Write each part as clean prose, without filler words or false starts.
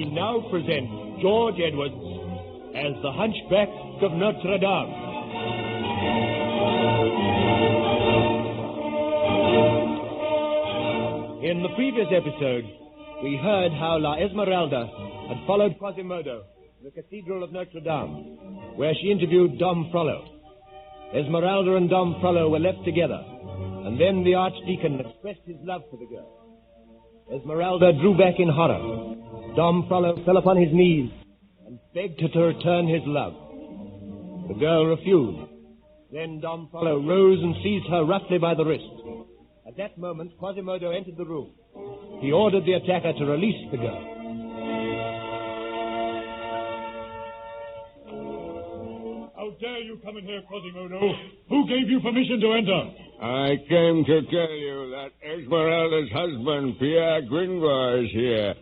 we now present George Edwards as the Hunchback of Notre-Dame. In the previous episode, we heard how La Esmeralda had followed Quasimodo to the Cathedral of Notre-Dame, where she interviewed Tom Frollo. Esmeralda and Tom Frollo were left together, and then the Archdeacon expressed his love for the girl. Esmeralda drew back in horror. Tom Frollo fell upon his knees and begged her to return his love. The girl refused. Then Tom Frollo rose and seized her roughly by the wrist. At that moment, Quasimodo entered the room. He ordered the attacker to release the girl. How dare you come in here, Quasimodo? Who gave you permission to enter? I came to tell you that Esmeralda's husband, Pierre Gringoire, is here.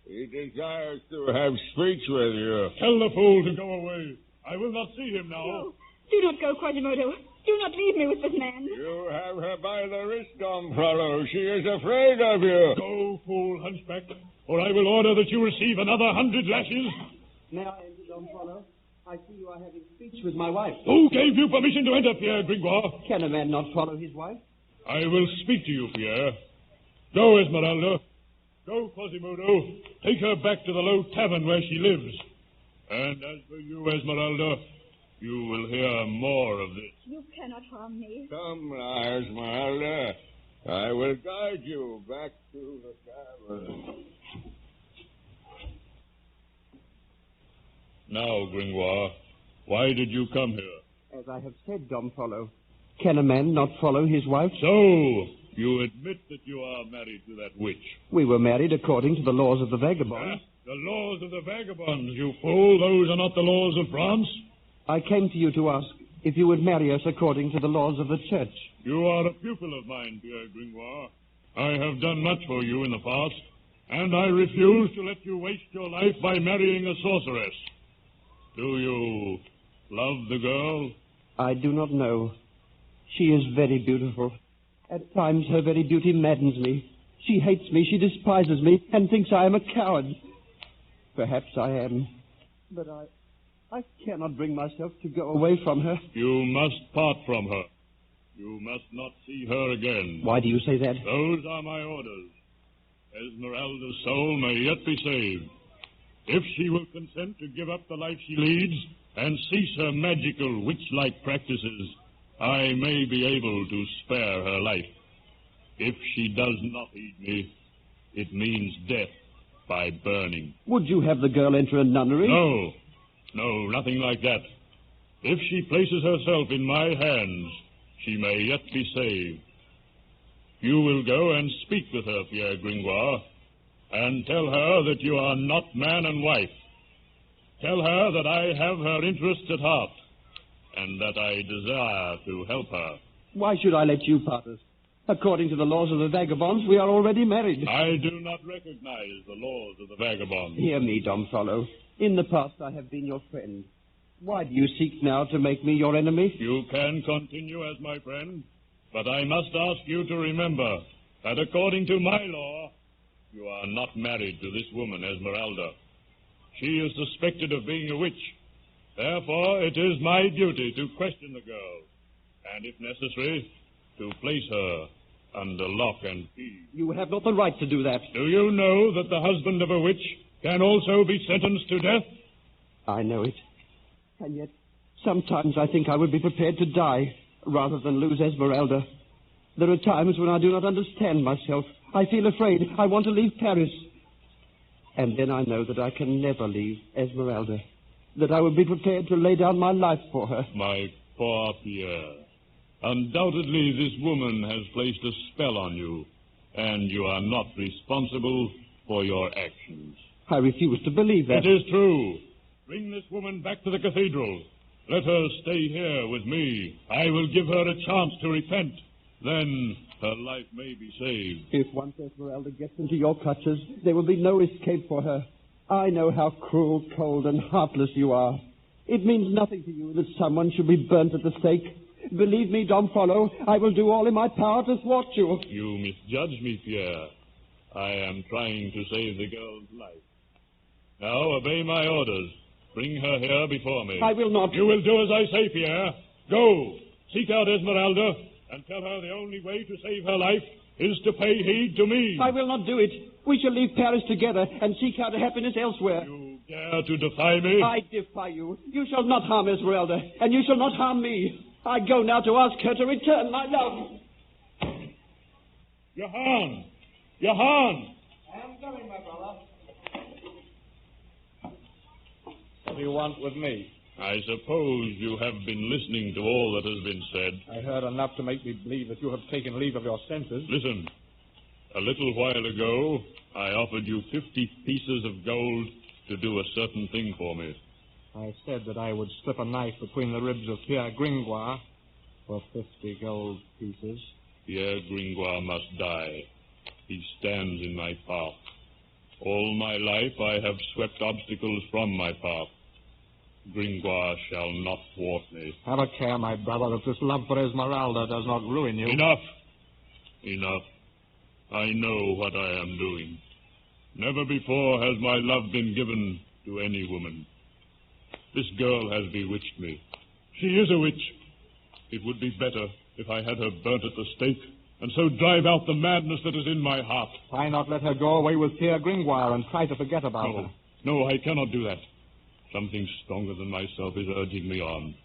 He desires to have speech with you. Tell the fool to go away. I will not see him now. No, do not go, Quasimodo. Do not leave me with this man. You have her by the wrist, Tom Frollo. She is afraid of you. Go, fool hunchback, or I will order that you receive another 100 lashes. May I enter, Tom Frollo? I see you are having speech with my wife. Who gave you permission to enter, Pierre Gringoire? Can a man not follow his wife? I will speak to you, Pierre. Go, Esmeralda. Go, Quasimodo. Take her back to the low tavern where she lives. And as for you, Esmeralda, you will hear more of this. You cannot harm me. Come now, Esmeralda. I will guide you back to the tavern. Now, Gringoire, why did you come here? As I have said, Tom Frollo, can a man not follow his wife? So, you admit that you are married to that witch? We were married according to the laws of the vagabonds. The laws of the vagabonds, you fool. Those are not the laws of France. I came to you to ask if you would marry us according to the laws of the church. You are a pupil of mine, Pierre Gringoire. I have done much for you in the past, and I refuse to let you waste your life by marrying a sorceress. Do you love the girl? I do not know. She is very beautiful. At times her very beauty maddens me. She hates me, she despises me, and thinks I am a coward. Perhaps I am. But I cannot bring myself to go away from her. You must part from her. You must not see her again. Why do you say that? Those are my orders. Esmeralda's soul may yet be saved. If she will consent to give up the life she leads and cease her magical, witch-like practices, I may be able to spare her life. If she does not heed me, it means death by burning. Would you have the girl enter a nunnery? No, nothing like that. If she places herself in my hands, she may yet be saved. You will go and speak with her, Pierre Gringoire, and tell her that you are not man and wife. Tell her that I have her interests at heart, and that I desire to help her. Why should I let you part us? According to the laws of the vagabonds, we are already married. I do not recognize the laws of the vagabonds. Hear me, Tom Frollo. In the past, I have been your friend. Why do you seek now to make me your enemy? You can continue as my friend, but I must ask you to remember that according to my law, you are not married to this woman, Esmeralda. She is suspected of being a witch. Therefore, it is my duty to question the girl, and if necessary, to place her under lock and key. You have not the right to do that. Do you know that the husband of a witch can also be sentenced to death? I know it. And yet, sometimes I think I would be prepared to die rather than lose Esmeralda. There are times when I do not understand myself. I feel afraid. I want to leave Paris. And then I know that I can never leave Esmeralda. That I would be prepared to lay down my life for her. My poor Pierre. Undoubtedly, this woman has placed a spell on you, and you are not responsible for your actions. I refuse to believe that. It is true. Bring this woman back to the cathedral. Let her stay here with me. I will give her a chance to repent. Then her life may be saved. If once Esmeralda gets into your clutches, there will be no escape for her. I know how cruel, cold, and heartless you are. It means nothing to you that someone should be burnt at the stake. Believe me, Tom Frollo, I will do all in my power to thwart you. You misjudge me, Pierre. I am trying to save the girl's life. Now obey my orders. Bring her here before me. I will not. You will do as I say, Pierre. Go. Seek out Esmeralda and tell her the only way to save her life is to pay heed to me. I will not do it. We shall leave Paris together and seek out happiness elsewhere. You dare to defy me? I defy you. You shall not harm Esmeralda, and you shall not harm me. I go now to ask her to return my love. Johann! Johann! I am coming, my brother. What do you want with me? I suppose you have been listening to all that has been said. I heard enough to make me believe that you have taken leave of your senses. Listen. A little while ago, I offered you 50 pieces of gold to do a certain thing for me. I said that I would slip a knife between the ribs of Pierre Gringoire for 50 gold pieces. Pierre Gringoire must die. He stands in my path. All my life I have swept obstacles from my path. Gringoire shall not thwart me. Have a care, my brother, that this love for Esmeralda does not ruin you. Enough. Enough. I know what I am doing. Never before has my love been given to any woman. This girl has bewitched me. She is a witch. It would be better if I had her burnt at the stake, and so drive out the madness that is in my heart. Why not let her go away with Pierre Gringoire and try to forget about her? No, I cannot do that. Something stronger than myself is urging me on.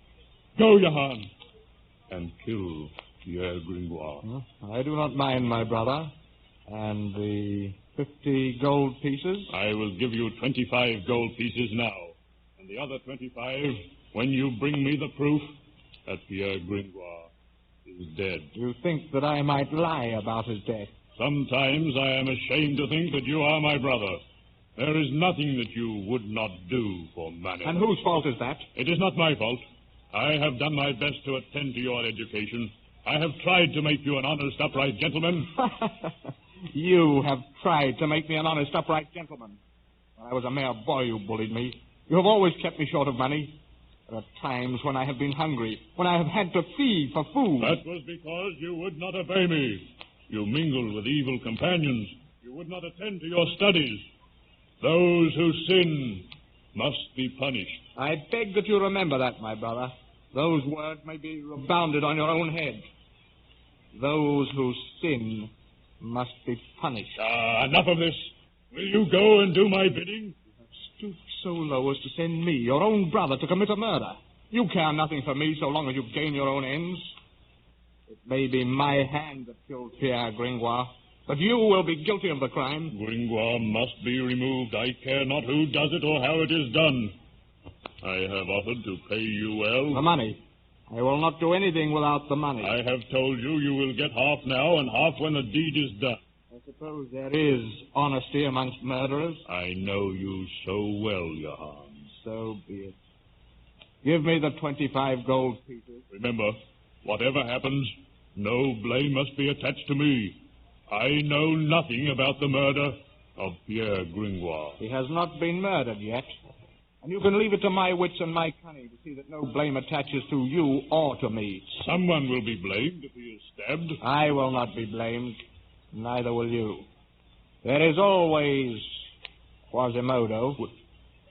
Go, Johann, and kill Pierre Gringoire. I do not mind, my brother. And the 50 gold pieces? I will give you 25 gold pieces now, and the other 25 when you bring me the proof that Pierre Gringoire is dead. You think that I might lie about his death? Sometimes I am ashamed to think that you are my brother. There is nothing that you would not do for money. And whose fault is that? It is not my fault. I have done my best to attend to your education. I have tried to make you an honest, upright gentleman. You have tried to make me an honest, upright gentleman. When I was a mere boy, you bullied me. You have always kept me short of money. There are times when I have been hungry, when I have had to feed for food. That was because you would not obey me. You mingled with evil companions. You would not attend to your studies. Those who sin must be punished. I beg that you remember that, my brother. Those words may be rebounded on your own head. Those who sin must be punished. Enough of this. Will you go and do my bidding? You have stooped so low as to send me, your own brother, to commit a murder. You care nothing for me so long as you gain your own ends. It may be my hand that killed Pierre Gringoire, but you will be guilty of the crime. Gringoire must be removed. I care not who does it or how it is done. I have offered to pay you well. The money. I will not do anything without the money. I have told you you will get half now and half when the deed is done. I suppose there is honesty amongst murderers. I know you so well, Johann. So be it. Give me the 25 gold pieces. Remember, whatever happens, no blame must be attached to me. I know nothing about the murder of Pierre Gringoire. He has not been murdered yet. And you can leave it to my wits and my cunning to see that no blame attaches to you or to me. Someone will be blamed if he is stabbed. I will not be blamed. Neither will you. There is always Quasimodo.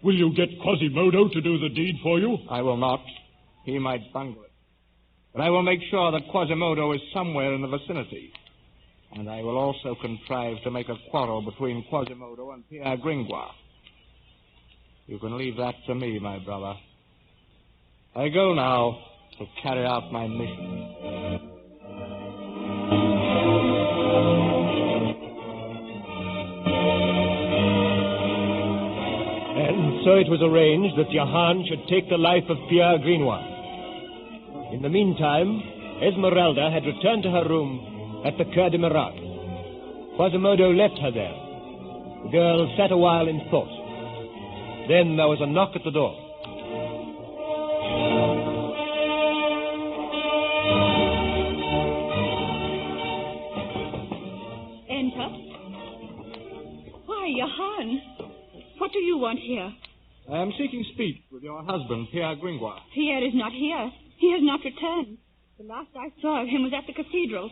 Will you get Quasimodo to do the deed for you? I will not. He might bungle it. But I will make sure that Quasimodo is somewhere in the vicinity. And I will also contrive to make a quarrel between Quasimodo and Pierre Gringoire. You can leave that to me, my brother. I go now to carry out my mission. And so it was arranged that Johann should take the life of Pierre Gringoire. In the meantime, Esmeralda had returned to her room at the Coeur de Miracle. Quasimodo left her there. The girl sat a while in thought. Then there was a knock at the door. Enter. Why, Johann, what do you want here? I am seeking speech with your husband, Pierre Gringoire. Pierre is not here. He has not returned. The last I saw of him was at the cathedral.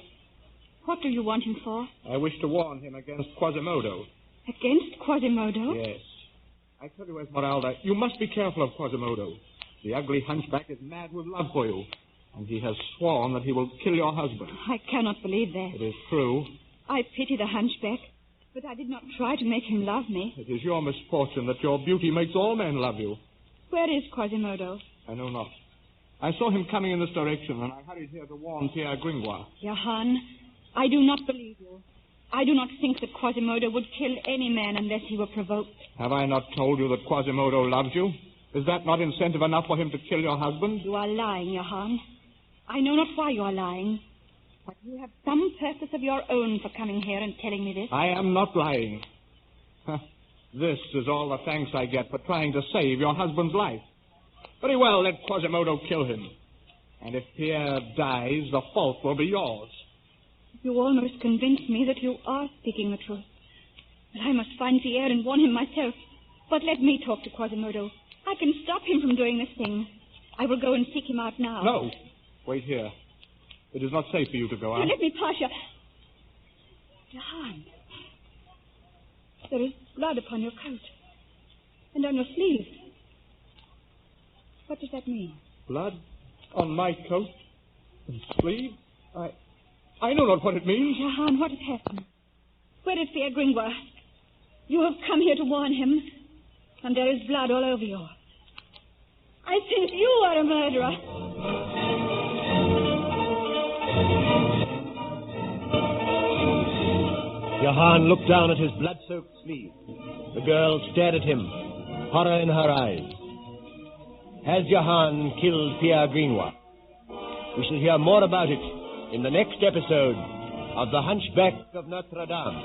What do you want him for? I wish to warn him against Quasimodo. Against Quasimodo? Yes. I tell you, Esmeralda, you must be careful of Quasimodo. The ugly hunchback is mad with love for you, and he has sworn that he will kill your husband. I cannot believe that. It is true. I pity the hunchback, but I did not try to make him love me. It is your misfortune that your beauty makes all men love you. Where is Quasimodo? I know not. I saw him coming in this direction, and I hurried here to warn Pierre Gringoire. Johann, I do not believe you. I do not think that Quasimodo would kill any man unless he were provoked. Have I not told you that Quasimodo loves you? Is that not incentive enough for him to kill your husband? You are lying, Johann. I know not why you are lying, but you have some purpose of your own for coming here and telling me this. I am not lying. This is all the thanks I get for trying to save your husband's life. Very well, let Quasimodo kill him. And if Pierre dies, the fault will be yours. You almost convinced me that you are speaking the truth. But I must find Pierre and warn him myself. But let me talk to Quasimodo. I can stop him from doing this thing. I will go and seek him out now. No. Wait here. It is not safe for you to go out. Let me pass you. Johann. There is blood upon your coat. And on your sleeve. What does that mean? Blood on my coat and sleeve? I know not what it means. Johann, what has happened? Where is Pierre Gringoire? You have come here to warn him, and there is blood all over you. I think you are a murderer. Johann looked down at his blood-soaked sleeve. The girl stared at him, horror in her eyes. Has Johann killed Pierre Gringoire? We shall hear more about it in the next episode of The Hunchback of Notre-Dame.